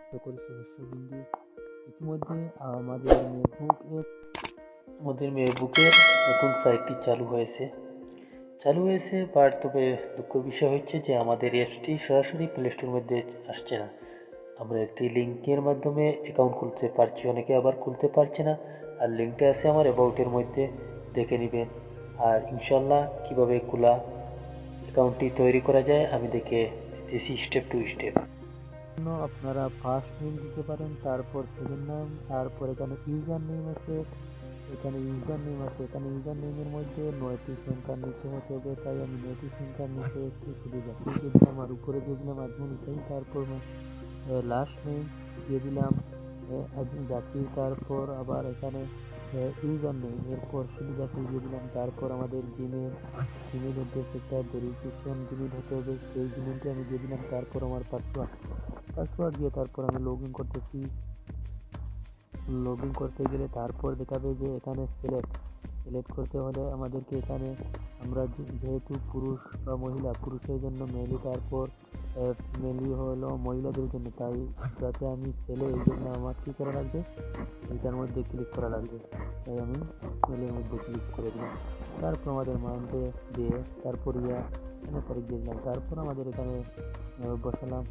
সকল সদস্যবৃন্দ, ইতিমধ্যে আমাদের মেয়েবুকের নতুন সাইটটি চালু হয়েছে বাট তবে দুঃখের বিষয় হচ্ছে যে আমাদের অ্যাপসটি সরাসরি প্লে স্টোরের মধ্যে আসছে না। আমরা একটি লিঙ্কের মাধ্যমে অ্যাকাউন্ট খুলতে পারছি, অনেকে আবার খুলতে পারছে না। আর লিঙ্কটা আছে আমার অ্যাবাউটের মধ্যে, দেখে নেবেন। আর ইনশাল্লাহ কীভাবে খোলা অ্যাকাউন্টটি তৈরি করা যায় আমি দেখে দিতেছি স্টেপ টু স্টেপ। আপনারা ফার্স্ট নেম দিতে পারেন, তারপর সেকেন্ড নাম, তারপর এখানে ইউজার নেম আছে, এখানে ইউজার নেমের মধ্যে 9টি সংখ্যার নিচে হতে হবে, তাই আমি 9টি সংখ্যার নিচে একটু শুধু জাতি দিয়ে দিলাম আর উপরে দিয়ে দিলাম আজমল হুসাইন। তারপর লাস্ট নেম দিয়ে দিলাম জাতি, তারপর আবার এখানে ইউজার নেম, এরপর শুধু জাতি দিয়ে দিলাম। তারপর আমাদের জিমেল অ্যাড্রেস একটা ভেরিফিকেশন জিমেল হতে হবে, সেই জিমেলটি আমি দিয়ে দিলাম। তারপর আমার পাসওয়ার্ড দিয়ে তারপর আমি লগ ইন করতে গেলে তারপর দেখাবে যে এখানে সিলেক্ট করতে হলে আমাদেরকে এখানে আমরা যেহেতু পুরুষ বা মহিলা, পুরুষের জন্য মেলি, তারপর ফিমেলি হলো মহিলাদের জন্য, তাই যাতে আমি ছেলে এই জন্য আমার কী করা লাগবে, এইটার মধ্যে ক্লিক করা লাগবে, তাই আমি ছেলের মধ্যে ক্লিক করে দিলাম। তারপর আমাদের মান্থে দিয়ে তারপর এখানে তারিখ দিয়ে দিলাম। তারপর আমাদের এখানে বসালাম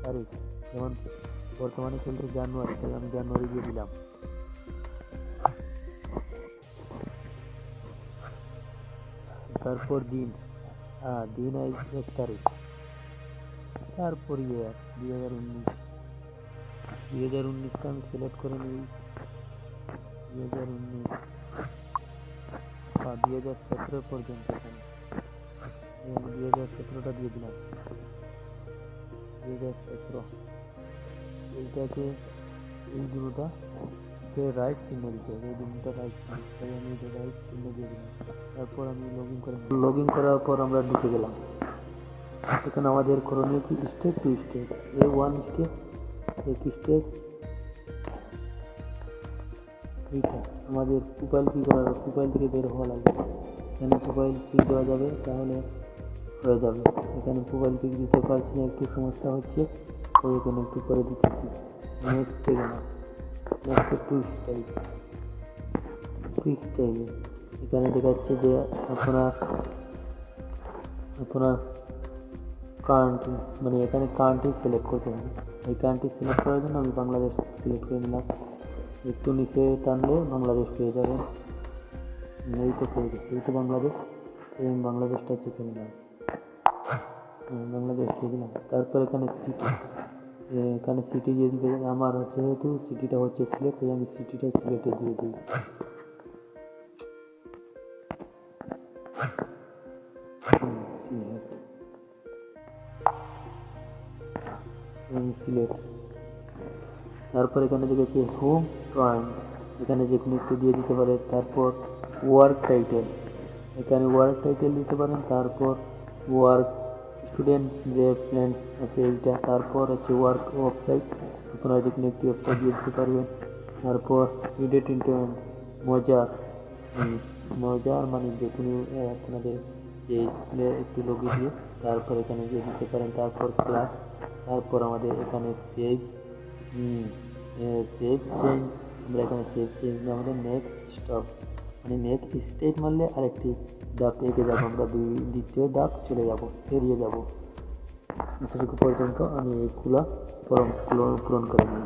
তারিখ, যেমন বর্তমানে চলছে জানুয়ারি, তাই আমি জানুয়ারি দিয়ে দিলাম। তারপর দিন 1 তারিখ, তারপর 2019টা আমি সিলেক্ট করে নিই। 2019 2017 পর্যন্ত, এখানে 2017টা দিয়ে দিলাম। 2017 এইটাকে এই দুটোটা রাইট চিহ্ন দিতে হবে, এই দুটোটা রাইট চিহ্ন, তাই আমি রাইট চিহ্ন দিয়ে দিলাম। তারপর আমি লগ ইন করার পর আমরা ঢুকে গেলাম। এখানে আমাদের করণীয় কি step to step, A1 step, এক স্টেপ। এইটা আমাদের প্রোফাইল কি করা হবে, প্রোফাইল থেকে বের হওয়া লাগবে। এখানে প্রোফাইল পিক দেওয়া যাবে, তাহলে হয়ে যাবে। এখানে প্রোফাইল পিক দিতে পারছি না, একটু সমস্যা হচ্ছে, তাই এখানে একটু করে দিতেছি। নেক্সট গেলাম, নেক্সট টু স্টাইল, কুইক স্টাইলে এখানে দেখাচ্ছে যে আপনার কান্ট্রি, মানে এখানে কান্ট্রি সিলেক্ট করতে হবে। এই কান্ট্রি সিলেক্ট করার জন্য আমি বাংলাদেশ সিলেক্ট করে নিলাম। একটু নিচে টানলে বাংলাদেশ পেয়ে যাবেন। এই তো পেয়ে গেছি, এই তো বাংলাদেশ, এই আমি বাংলাদেশটা চেপে নিলাম, বাংলাদেশ দিয়ে দিলাম। তারপর এখানে সিটি দিয়ে দিবে, আমার যেহেতু সিটিটা হচ্ছে সিলেক্ট, তাই আমি সিটিটা সিলেক্টে দিয়ে দিই। সিলেক্ট, তারপর এখানে দেখেছি হোম পয়েন্ট, এখানে যে কোনো একটু দিয়ে দিতে পারে। তারপর ওয়ার্ক টাইটেল, এখানে ওয়ার্ক টাইটেল দিতে পারেন। তারপর ওয়ার্ক স্টুডেন্ট যে প্ল্যান্স আছে এইটা, তারপর হচ্ছে ওয়ার্ক ওয়েবসাইট, আপনারা যে কোনো একটি ওয়েবসাইট দিয়ে দিতে পারবেন। তারপর এন্টারটেনমেন্ট, মজার মানে যে কোনো আপনাদের যে স্কুলে একটু লোগো দিয়ে তারপর এখানে দিয়ে দিতে পারেন। তারপর ক্লাস, তারপর আমাদের এখানে সেভ চেঞ্জ, আমরা এখানে সেভ চেঞ্জ না, আমাদের নেক্সট স্টপ, মানে নেক্সট স্টেপ মারলে আরেকটি ধাপ এগিয়ে যাবো, আমরা দ্বিতীয় ধাপ চলে যাব, এড়িয়ে যাব। এতটুকু পর্যন্ত আমি এই ফর্ম পূরণ করে নিই।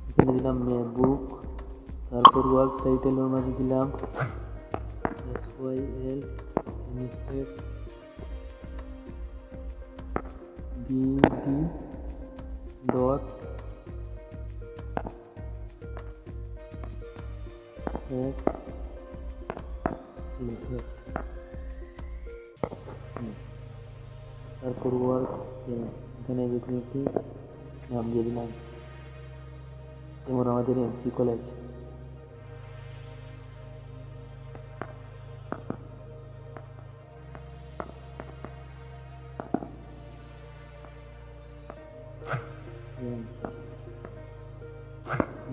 এখানে দিলাম বুক, তারপর ওয়ার্ক টাইটেলের মাঝে দিলাম SYL BD ডট তারপর ওয়ার্ক, এখানে যে কোনো একটি নাম দিয়ে দিলাম, যেমন আমাদের MC কলেজ।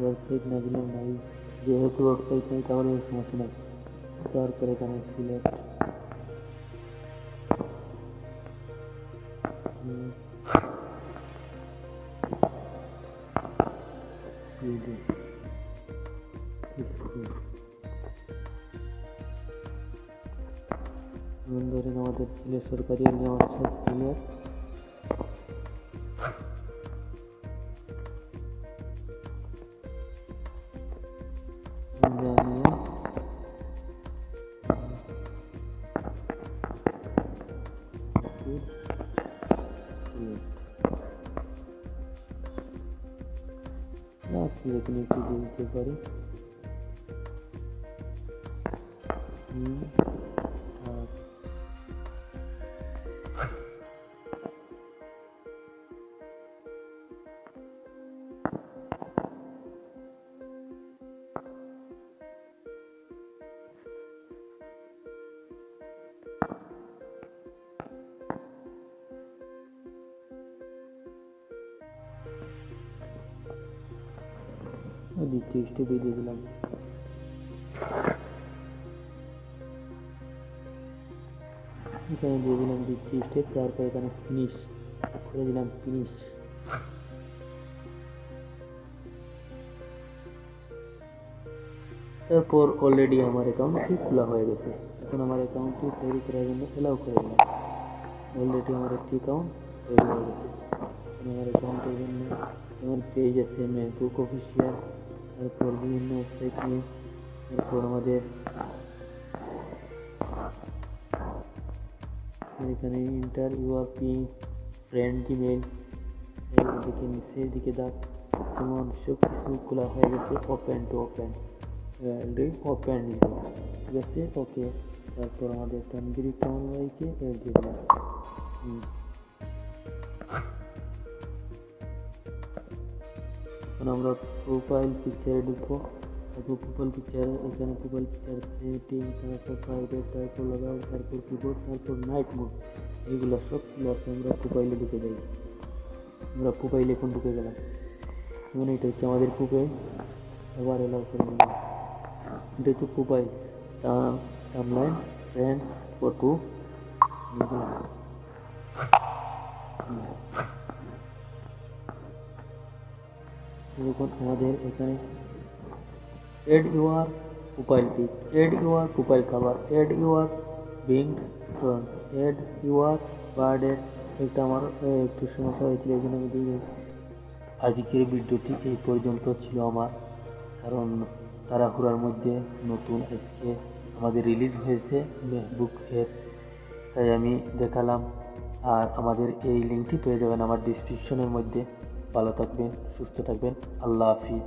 ওয়েবসাইট না দিলাম নাই, যেহেতু ওয়েবসাইট নেই তাহলে সমস্যা নেই। তারপর এখানে সিলেক্ট, ধরেন আমাদের সিলেট সরকারি আলিয়া মাদ্রাসা সিলেট জামিয়া সিলেট না এখানে একটু দিয়ে দিতে পারি। দ্বিতীয় স্টেপে দিয়ে দিলাম। এখানে দিয়ে দিলাম দ্বিতীয় স্টেপ, তারপর এখানে ফিনিশ করে দিলাম ফিনিশ। তারপর অলরেডি আমার অ্যাকাউন্টটি খোলা হয়ে গেছে। এখন আমার অ্যাকাউন্টটি তৈরি করার জন্য অ্যালাউ করে দিলাম। অলরেডি আমার একটি অ্যাকাউন্ট তৈরি হয়ে গেছে। আমার অ্যাকাউন্টের জন্য আমার পেজ আছে মেহবুব অফিসিয়াল, তারপর বিভিন্ন ওয়েবসাইট নিয়ে, তারপর আমাদের এখানে ইন্টার ইউআরপি ফ্রেন্ড জিমেল এদিকে নিচের দিকে দাগ যেমন সব কিছু খোলা হয়ে গেছে। ওপেন টু ওপেন ওপেন ঠিক আছে, ওকে। তারপর আমাদের তানগিরি কামালভাইকে এড দিয়ে দিলাম। এখন আমরা প্রোফাইল পিকচারে ঢুকবো। তারপর প্রোফাইল পিকচারে এখানে প্রোফাইল পিকচার সেটিং, তারপর প্রাইভেট, তারপর লাগাও, তারপর কিবোর্ড, তারপর নাইট মোড, এইগুলো সব আছে। আমরা প্রোফাইলে ঢুকে যাই। আমরা প্রোফাইলে এখন ঢুকে গেলাম। যেমন এটা হচ্ছে আমাদের প্রোফাইল। আবার এলাও করে নিলাম। এটা হচ্ছে প্রোফাইল, টাইমলাইন, ফ্রেন্ড, ফটো, দেখুন আমাদের এখানে add your profile pic, add your profile cover, add your বিংড ফ্রন্ট, এড ইউর বার্থডে। এটা আমার একটু সমস্যা হয়েছিল, এই জন্য আমি দিয়ে আজকের ভিডিওটি এই পর্যন্ত ছিল আমার, কারণ তাড়াহুড়ার মধ্যে নতুন আজকে আমাদের রিলিজ হয়েছে মেহবুব অ্যাপ, তাই আমি দেখালাম। আর আমাদের এই লিঙ্কটি পেয়ে যাবেন আমার ডিসক্রিপশনের মধ্যে। ভালো থাকবেন, সুস্থ থাকবেন, আল্লাহ হাফিজ।